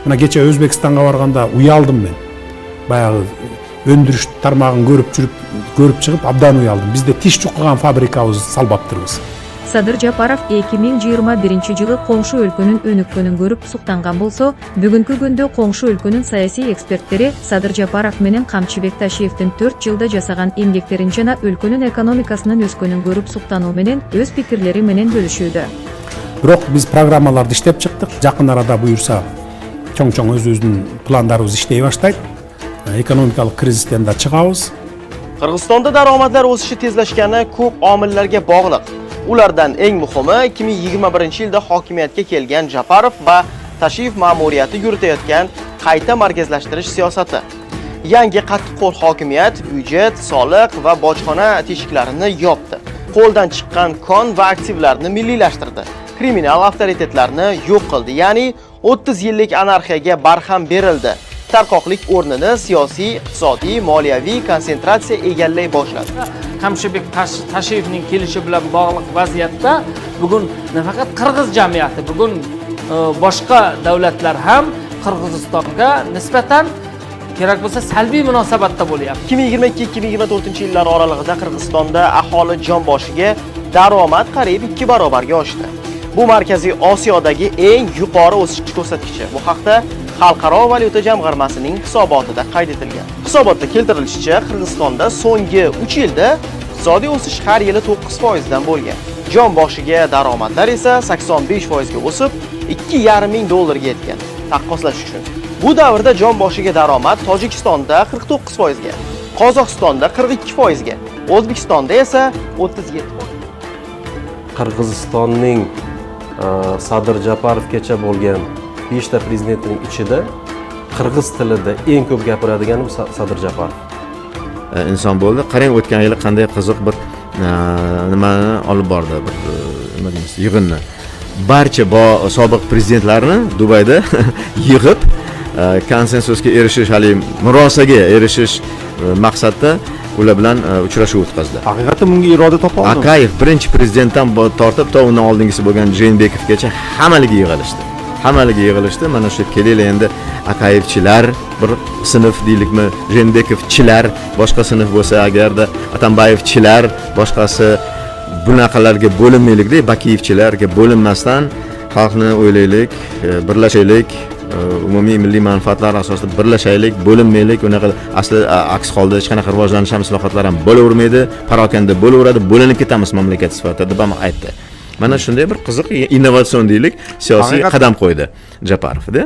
Мына кече Өзбекстанга барганда уялдым мен. Баягы өндүрүш тармагын көрүп чыгып абдан уялдым. Бизде тиш чуккан фабрикабыз салбаптырбыз. Садыр Жапаров 2021 жылы коңшу өлкөнүн өнүккөнүн көрүп суктанган болсо, бүгүнкү күндө коңшу өлкөнүн саясий эксперттери Садыр Жапаров менен Камчыбек Ташиевдин 4 жылда жасаган эмгектерин жана өлкөнүн экономикасынын өскөнүн көрүп суктануу менен өз пикирлери менен бөлүшүүдө. Бирок биз программаларды иштеп чыктык. Жакын арада буюрса чоң өзүбүздүн пландарыбыз иштей баштайт. Экономикалык кризистен да чыгабыз. Кыргызстонда даромадлар o'sishi tezlashgani ko'p omillarga bog'liq. Ulardan eng muhimi 2021-yilda hokimiyatga kelgan Japarov va Tashiyev ma'muriyati yuritayotgan qayta markazlashtirish siyosati. Yangi qattiqqo'l hokimiyat byudjet, soliq va bojxona teshiklarini yopdi. Qo'ldan chiqqan kon va aktivlarni milliylashtirdi. Kriminal avtoritetlarni yo'q qildi. Ya'ni 30 yillik anarxiyaga barham berildi. Tarqoqlik o'rnini siyosiy, iqtisodiy, moliyaviy konsentratsiya egallay boshladi. Kamshibek Tashiyevning kelishi bilan bog'liq vaziyatda bugun nafaqat qirg'iz jamiyati, bugun boshqa davlatlar ham Qirg'izistonga nisbatan kerak bo'lsa salbiy munosabatda bo'lyapti. 2022-2024 yillar oralig'ida Qirg'izistonda aholi jon boshiga daromad qariyb 2 barobarga oshdi. Bu Markaziy Osiyodagi eng yuqori o'sish ko'rsatkichi. Bu haqda Xalqaro valyuta jamg'armasining hisobotida qayd etilgan. Hisobotda keltirilishicha, Qirg'izistonda so'nggi 3 yilda iqtisodiy o'sish har yili 9% dan bo'lgan. Jon boshiga daromadlar esa 85% ga o'sib, $2,5 ga yetgan. Taqqoslash uchun. Bu davrda jon boshiga daromad Tojikistonda 49% ga, Qozog'istonda 42% ga, O'zbekistonda esa 37%. Qirg'izistonning Sadir Japarovgacha bo'lgan 5 ta prezidentning ichida qirg'iz tilida eng ko'p gapiradigani Sadir Japarov. Inson bo'ldi. Qarang, o'tgan yili qanday qiziq bir nimani olib bordi, bir nima deymiz, yig'inni. Barcha sobiq prezidentlarni Dubayda yig'ib konsensusga erishish, hali murosaga erishish maqsadda ular bilan uchrashuv o'tkazdi. Haqiqatan bunga iroda topa oldi. Akayev birinchi prezidentdan tortib to undan oldingisi bo'lgan Jeenbekovgacha hammaliga yig'ilishdi. Mana shu kelaylar endi Akayevchilar bir sinf deylikmi, Jeenbekovchilar boshqa sinf bo'lsa, agarda Atambayevchilar boshqasi, bunaqalarga bo'linmaylikda, Bakiyevchilarga bo'linmasdan xalqni o'ylaylik, birlashaylik, umumiy milliy manfaatlar asosida birlashaylik, bo'linmaylik. Unaqa asli aks holda hech qanaqa rivojlanish ham islohotlar ham bo'lavermaydi, parokanda bo'laveradi, bo'linib ketamiz mamlakat sifatida deb ham aytdi. Mana shunday bir qiziq innovatsion deylik siyosiy qadam qo'ydi Japarovda.